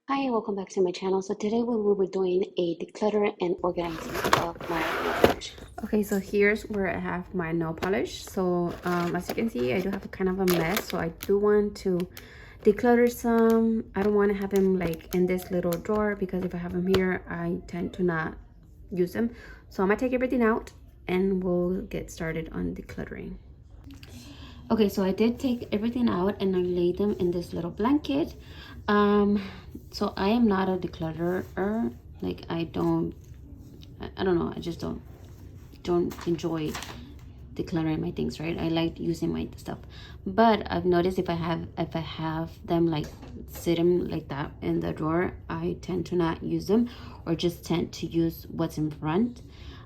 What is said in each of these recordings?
Hi, and welcome back to my channel. So today we will be doing a declutter and organizing of my nail polish. Okay, so here's where I have my nail polish. So as you can see, I do have a kind of a mess. So I do want to declutter some. I don't want to have them like in this little drawer because if I have them here, I tend to not use them. So I'm gonna take everything out and we'll get started on decluttering. Okay, so I did take everything out and I laid them in this little blanket. So I am not a declutterer. Like I don't know, I just don't enjoy decluttering my things, right? I like using my stuff. But I've noticed if I have them like sitting like that in the drawer, I tend to not use them or just tend to use what's in front.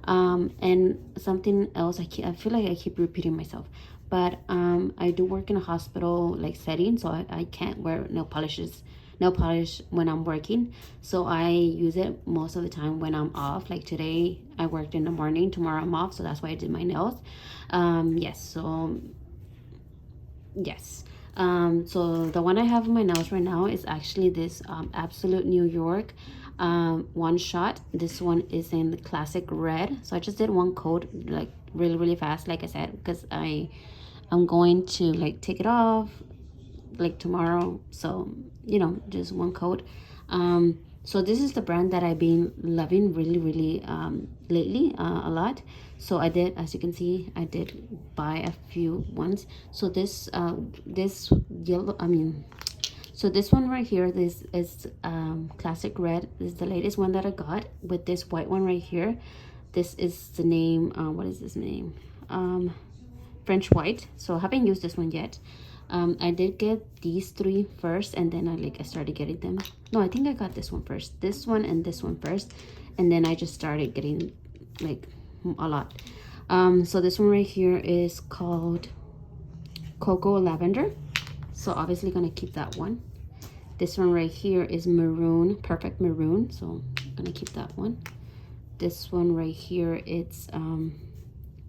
And something else, I feel like I keep repeating myself, but I do work in a hospital like setting, so I can't wear nail polish when I'm working, so I use it most of the time when I'm off. Like today I worked in the morning, tomorrow I'm off, so that's why I did my nails. Yes, so the one I have in my nails right now is actually this Absolute New York one shot. This one is in the classic red, so I just did one coat like really fast, like I said, because I'm going to like take it off like tomorrow, so just one coat. So this is the brand that I've been loving really lately, a lot. So I did, as you can see, I did buy a few ones. So this yellow, so this one right here, this is classic red. This is the latest one that I got with this white one right here. This is the name, what is this name? French white. So I haven't used this one yet. I did get these three first, and then I started getting them. No, I think I got this one first, this one and this one first, and then I just started getting like a lot. So this one right here is called Cocoa Lavender, so obviously gonna keep that one. This one right here is maroon, perfect maroon, so I'm gonna keep that one. This one right here, it's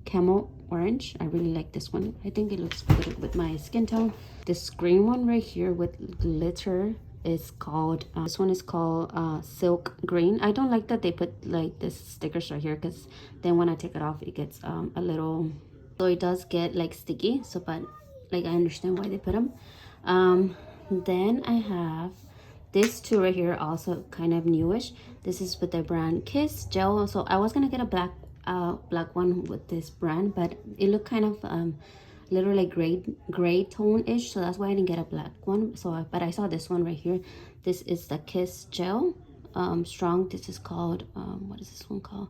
camel orange. I really like this one. I think it looks good with my skin tone. This green one right here with glitter is called this one is called silk green. I don't like that they put like this stickers right here, because then when I take it off it gets a little, so it does get like sticky. So but like I understand why they put them. Then I have this two right here, also kind of newish. This is with the brand Kiss Gel. So I was gonna get a black one with this brand, but it looked kind of little like gray tone-ish, so that's why I didn't get a black one. So but I saw this one right here. This is the Kiss Gel strong. This is called what is this one called?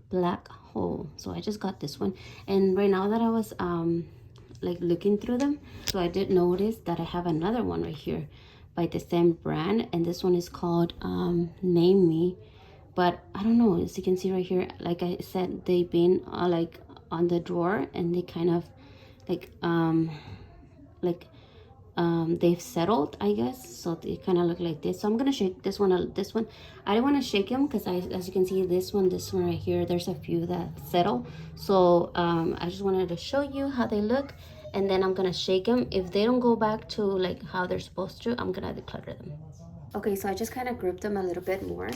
Black Hole. So I just got this one, and right now that I was like looking through them, so I did notice that I have another one right here by the same brand, and this one is called Name Me. But I don't know, as you can see right here, like I said, they've been like on the drawer, and they kind of like they've settled, I guess, so they kind of look like this. So I'm gonna shake this one. I don't want to shake them because as you can see, this one right here, there's a few that settle. So I just wanted to show you how they look, and then I'm gonna shake them. If they don't go back to like how they're supposed to, I'm gonna declutter them. Okay, so I just kind of grouped them a little bit more.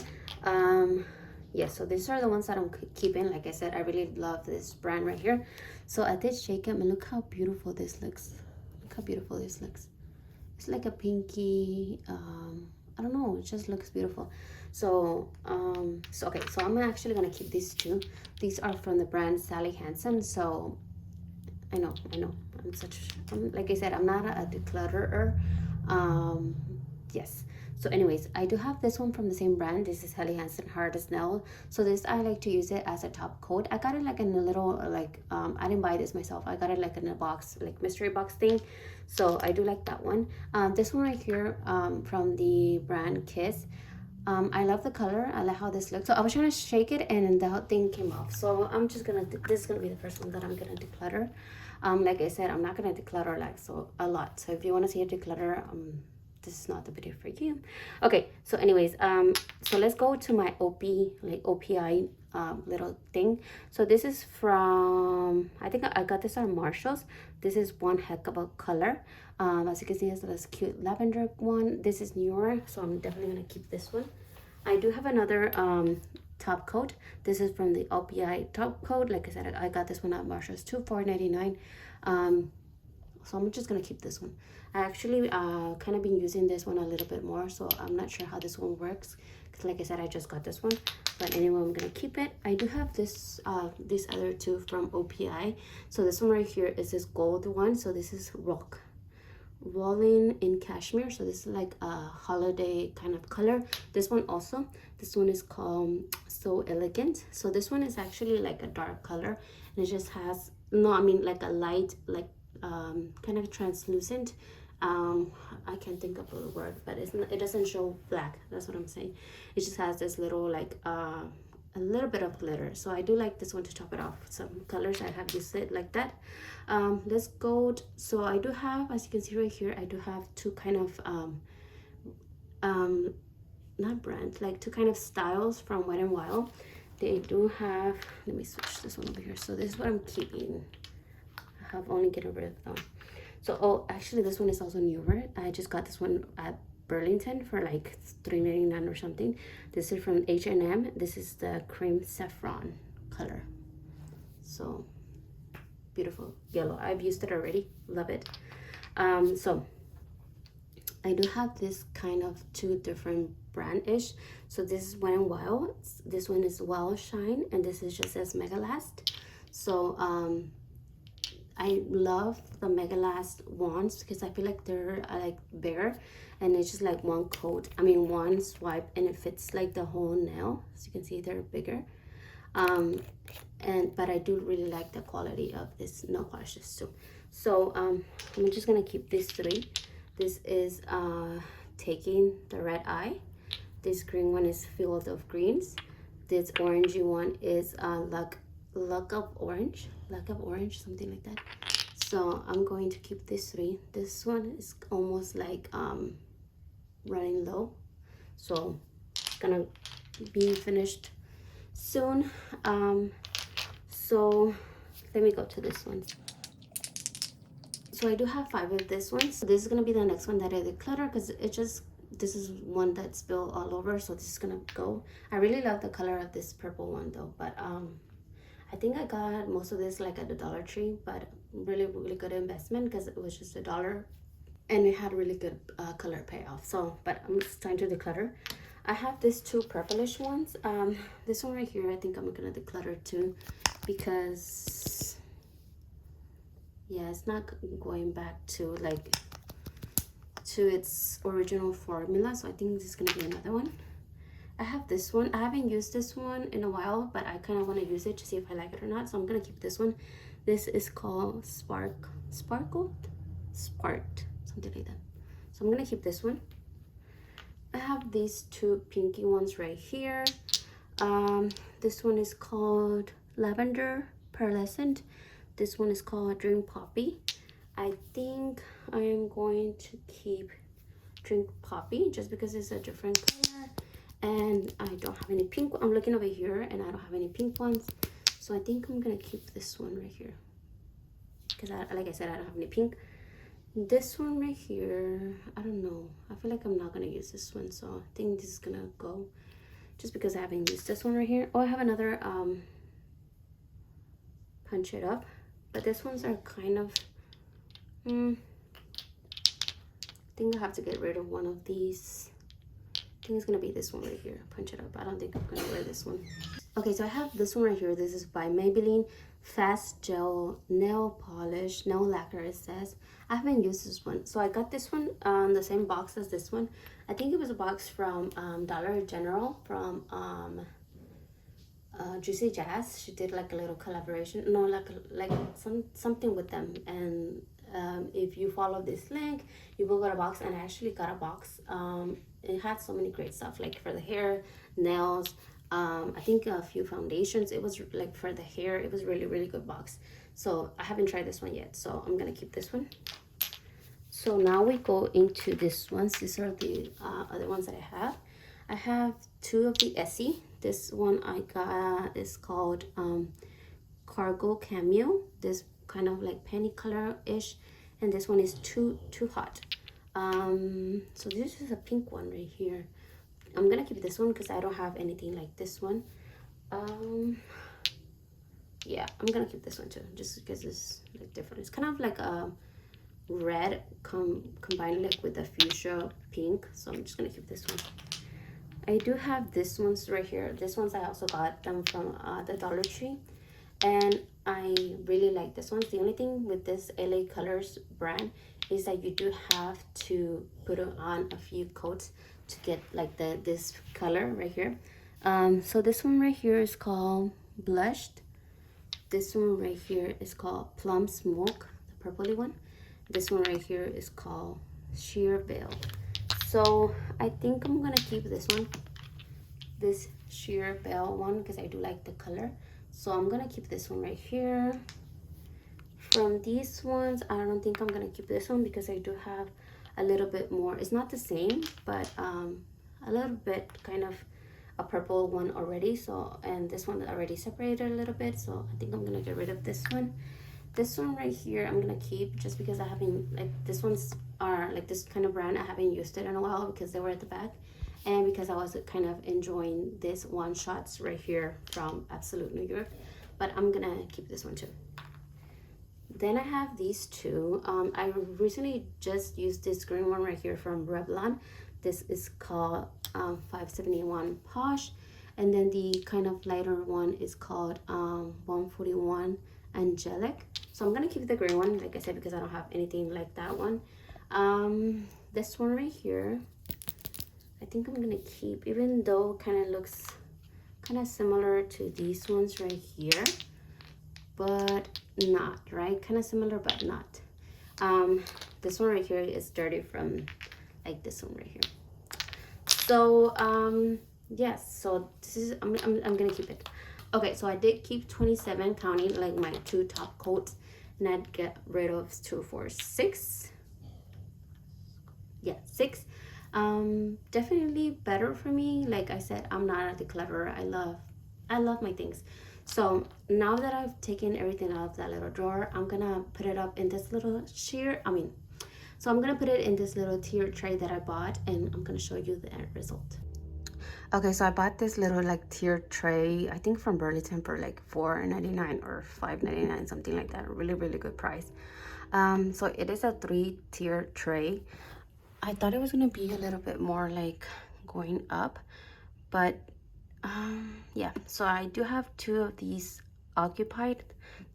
Yeah, so these are the ones that I'm keeping. Like I said, I really love this brand right here. So I did shake them, and look how beautiful this looks. Look how beautiful this looks. It's like a pinky, I don't know, it just looks beautiful. So okay, so I'm actually gonna keep these two. These are from the brand Sally Hansen. So I know like I said, I'm not a declutterer. Yes, so anyways, I do have this one from the same brand. This is Sally Hansen Hard as Nail. So this, I like to use it as a top coat. I got it like in a little like I didn't buy this myself, I got it like in a box, like mystery box thing. So I do like that one. This one right here from the brand Kiss, I love the color. I like how this looks. So I was trying to shake it, and the whole thing came off. So I'm just gonna, this is gonna be the first one that I'm gonna declutter. Like I said, I'm not gonna declutter like so a lot. So if you want to see a declutter, this is not the video for you. Okay, so anyways, So let's go to my OPI little thing. So this is from, I think I got this at Marshall's. This is one heck of a color. As you can see, it's this cute lavender one. This is newer, so I'm definitely gonna keep this one. I do have another top coat. This is from the OPI top coat. Like I said, I got this one at Marshall's too, $4.99. So I'm just gonna keep this one. I actually kind of been using this one a little bit more, so I'm not sure how this one works, because like I said, I just got this one. But anyway, I'm gonna keep it. I do have this these other two from OPI. So this one right here is this gold one. So this is rolling in cashmere. So this is like a holiday kind of color. This one also, this one is called So Elegant. So this one is actually like a dark color, and it just has, no, I mean like a light, like kind of translucent, I can't think of a word, but it doesn't show black. That's what I'm saying. It just has this little like a little bit of glitter. So I do like this one to top it off. Some colors I have used it like that. Let's go. So I do have, as you can see right here, I do have two kind of not brands, like two kind of styles from Wet n Wild. They do have, let me switch this one over here. So this is what I'm keeping. I have only getting rid of them. So, oh, actually this one is also newer. I just got this one at Burlington for like $3.99 or something. This is from H&M. This is the cream saffron color. So beautiful yellow. I've used it already. Love it. So I do have this kind of two different brand-ish. So this is Wet n Wild. This one is Wild Shine, and this is just as Mega Last. So I love the Mega Last wands because I feel like they're like bigger, and it's just like one coat, I mean one swipe, and it fits like the whole nail. As you can see, they're bigger. But I do really like the quality of this nail polishes too. So I'm just gonna keep these three. This is Taking the Red Eye. This green one is Field of Greens. This orangey one is Luck of Orange, something like that. So I'm going to keep these three. This one is almost like running low, so it's gonna be finished soon. So let me go to this one. So I do have 5 of this one. So this is gonna be the next one that I declutter, because this is one that's spilled all over, so this is gonna go. I really love the color of this purple one though, but I think I got most of this like at the Dollar Tree, but really good investment because it was just $1 and it had really good color payoff. So, but I'm just trying to declutter. I have these two purplish ones. This one right here, I think I'm gonna declutter too, because yeah, it's not going back to like to its original formula. So I think this is gonna be another one. I have this one. I haven't used this one in a while, but I kind of want to use it to see if I like it or not. So I'm going to keep this one. This is called Sparked, something like that. So I'm going to keep this one. I have these two pinky ones right here. This one is called Lavender Pearlescent. This one is called Drink Poppy. I think I am going to keep Drink Poppy just because it's a different color. And I don't have any pink. I'm looking over here and I don't have any pink ones, so I think I'm gonna keep this one right here because like I said, I don't have any pink. This one right here, I don't know, I feel like I'm not gonna use this one, so I think this is gonna go just because I haven't used this one right here. Oh, I have another Punch It Up, but these ones are kind of I think I have to get rid of one of these. I think it's gonna be this one right here, Punch It Up. I don't think I'm gonna wear this one. Okay, so I have this one right here. This is by Maybelline Fast Gel Nail Polish, Nail Lacquer, it says. I haven't used this one. So I got this one on the same box as this one. I think it was a box from Dollar General from Juicy Jazz. She did like a little collaboration. No, like something with them. And if you follow this link, you will get a box, and I actually got a box. It had so many great stuff, like for the hair, nails, I think a few foundations. It was like for the hair, it was really good box. So I haven't tried this one yet, so I'm gonna keep this one. So now we go into this ones. These are the other ones that I have. I have two of the Essie. This one I got is called Cargo Cameo. This kind of like penny color-ish. And this one is too hot. So this is a pink one right here. I'm gonna keep this one because I don't have anything like this one. Yeah, I'm gonna keep this one too, just because it's like different. It's kind of like a red combined like with a fuchsia pink, so I'm just gonna keep this one. I do have this ones right here. This ones I also got them from the Dollar Tree, and I really like this one. The only thing with this LA Colors brand is that you do have to put on a few coats to get like this color right here. So this one right here is called Blushed. This one right here is called Plum Smoke, the purpley one. This one right here is called Sheer Veil. So I think I'm gonna keep this one, this Sheer Veil one, because I do like the color. So I'm gonna keep this one right here. From these ones, I don't think I'm gonna keep this one because I do have a little bit more. It's not the same, but a little bit kind of a purple one already. So, and this one already separated a little bit. So I think I'm gonna get rid of this one. This one right here, I'm gonna keep just because I haven't, like, this one's are like this kind of brand. I haven't used it in a while because they were at the back, and because I was kind of enjoying this one shots right here from Absolute New York. But I'm gonna keep this one too. Then I have these two. I recently just used this green one right here from Revlon. This is called 571 Posh, and then the kind of lighter one is called 141 Angelic. So I'm gonna keep the green one, like I said, because I don't have anything like that one. This one right here, I think I'm gonna keep, even though it kind of looks kind of similar to these ones right here, but not, right? Kind of similar, but not. This one right here is dirty from like this one right here. So yes, so this is I'm gonna keep it. Okay, so I did keep 27, counting like my two top coats, and I'd get rid of 2, 4, 6. Yeah, 6. Definitely better for me. Like I said, I'm not a declutterer. I love my things. So now that I've taken everything out of that little drawer, I'm gonna put it up in this little so I'm gonna put it in this little tier tray that I bought, and I'm gonna show you the end result. Okay, so I bought this little like tier tray, I think from Burlington, for like $4.99 or $5.99, something like that. Really, really good price. So it is a 3-tier tray. I thought it was gonna be a little bit more like going up, but yeah. So I do have 2 of these occupied.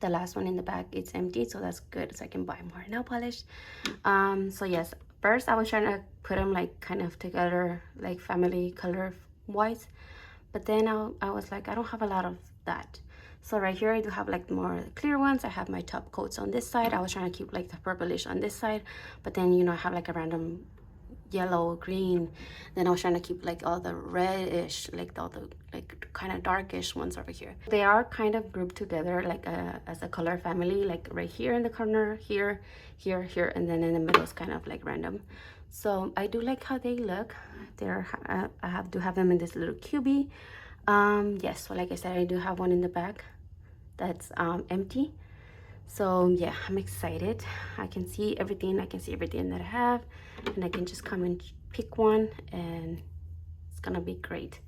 The last one in the back, it's empty, so that's good, so I can buy more nail polish. So yes, first I was trying to put them like kind of together, like family color wise, but then I was like, I don't have a lot of that. So right here I do have like more clear ones. I have my top coats on this side. I was trying to keep like the purplish on this side, but then, you know, I have like a random yellow, green. Then I was trying to keep like all the reddish, like all the like kind of darkish ones over here. They are kind of grouped together like as a color family, like right here in the corner, here, here, here, and then in the middle is kind of like random. So I do like how they look. They're I do have them in this little cubie. Yes, so like I said, I do have one in the back that's empty. So yeah, I'm excited. I can see everything. I can see everything that I have, and I can just come and pick one, and it's gonna be great.